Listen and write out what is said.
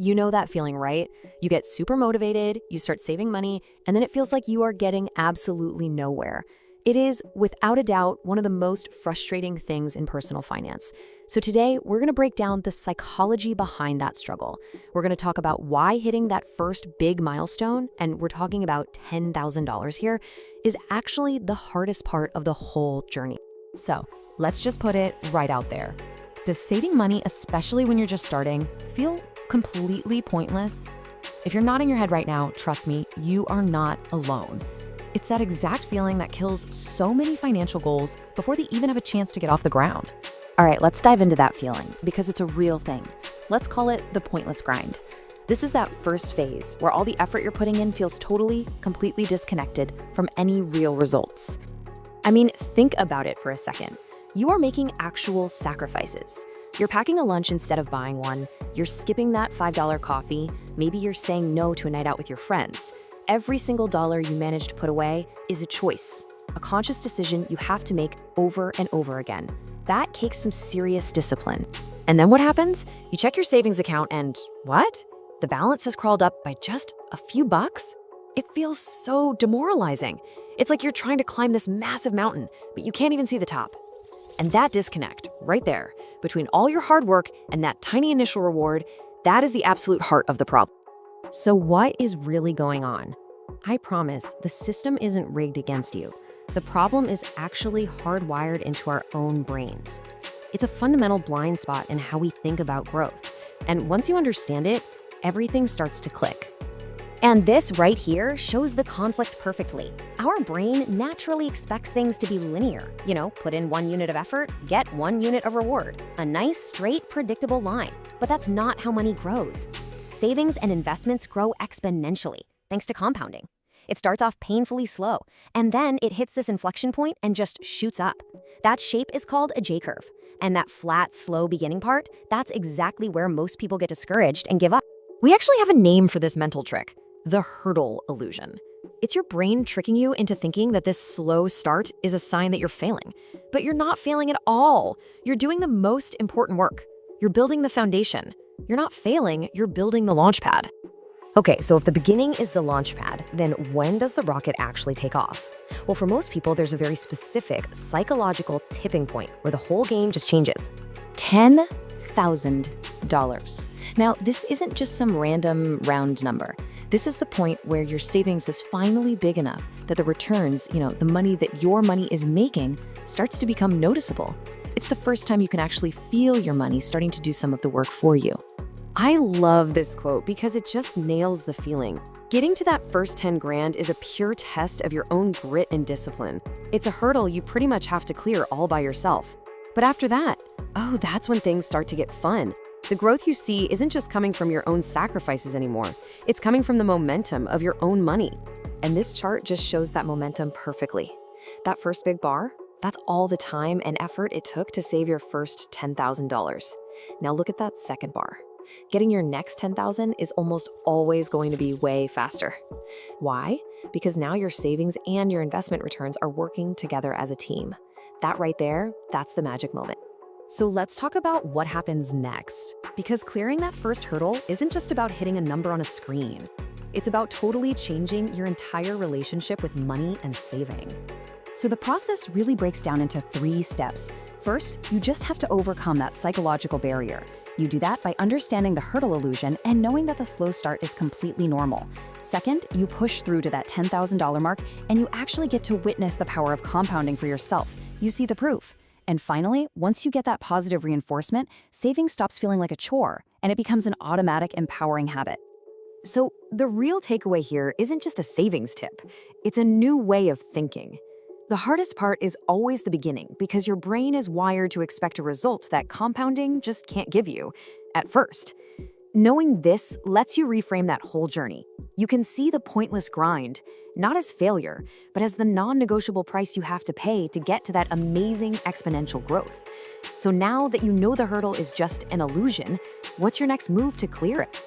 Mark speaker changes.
Speaker 1: You know that feeling, right? You get super motivated, you start saving money, and then it feels like you are getting absolutely nowhere. It is, without a doubt, one of the most frustrating things in personal finance. So today, we're going to break down the psychology behind that struggle. We're going to talk about why hitting that first big milestone, and we're talking about $10,000 here, is actually the hardest part of the whole journey. So, let's just put it right out there. Does saving money, especially when you're just starting, feel completely pointless? If you're nodding your head right now, trust me, you are not alone. It's that exact feeling that kills so many financial goals before they even have a chance to get off the ground. All right, let's dive into that feeling because it's a real thing. Let's call it the pointless grind. This is that first phase where all the effort you're putting in feels totally, completely disconnected from any real results. I mean, think about it for a second. You are making actual sacrifices. You're packing a lunch instead of buying one. You're skipping that $5 coffee. Maybe you're saying no to a night out with your friends. Every single dollar you manage to put away is a choice, a conscious decision you have to make over and over again. That takes some serious discipline. And then what happens? You check your savings account and what? The balance has crawled up by just a few bucks? It feels so demoralizing. It's like you're trying to climb this massive mountain, but you can't even see the top. And that disconnect, right there, between all your hard work and that tiny initial reward, that is the absolute heart of the problem. So what is really going on? I promise the system isn't rigged against you. The problem is actually hardwired into our own brains. It's a fundamental blind spot in how we think about growth. And once you understand it, everything starts to click. And this right here shows the conflict perfectly. Our brain naturally expects things to be linear. Put in 1 unit of effort, get 1 unit of reward. A nice, straight, predictable line. But that's not how money grows. Savings and investments grow exponentially, thanks to compounding. It starts off painfully slow, and then it hits this inflection point and just shoots up. That shape is called a J-curve. And that flat, slow beginning part, that's exactly where most people get discouraged and give up. We actually have a name for this mental trick: the hurdle illusion. It's your brain tricking you into thinking that this slow start is a sign that you're failing. But you're not failing at all. You're doing the most important work. You're building the foundation. You're not failing, you're building the launch pad. Okay, so if the beginning is the launch pad, then when does the rocket actually take off? Well, for most people, there's a very specific psychological tipping point where the whole game just changes. $10,000. Now, this isn't just some random round number. This is the point where your savings is finally big enough that the returns, the money that your money is making, starts to become noticeable. It's the first time you can actually feel your money starting to do some of the work for you. I love this quote because it just nails the feeling. Getting to that first 10 grand is a pure test of your own grit and discipline. It's a hurdle you pretty much have to clear all by yourself. But after that, that's when things start to get fun. The growth you see isn't just coming from your own sacrifices anymore. It's coming from the momentum of your own money. And this chart just shows that momentum perfectly. That first big bar, that's all the time and effort it took to save your first $10,000. Now look at that second bar. Getting your next $10,000 is almost always going to be way faster. Why? Because now your savings and your investment returns are working together as a team. That right there, that's the magic moment. So let's talk about what happens next. Because clearing that first hurdle isn't just about hitting a number on a screen. It's about totally changing your entire relationship with money and saving. So the process really breaks down into 3 steps. First, you just have to overcome that psychological barrier. You do that by understanding the hurdle illusion and knowing that the slow start is completely normal. Second, you push through to that $10,000 mark and you actually get to witness the power of compounding for yourself. You see the proof. And finally, once you get that positive reinforcement, saving stops feeling like a chore and it becomes an automatic, empowering habit. So the real takeaway here isn't just a savings tip. It's a new way of thinking. The hardest part is always the beginning because your brain is wired to expect a result that compounding just can't give you at first. Knowing this lets you reframe that whole journey. You can see the pointless grind, not as failure, but as the non-negotiable price you have to pay to get to that amazing exponential growth. So now that you know the hurdle is just an illusion, what's your next move to clear it?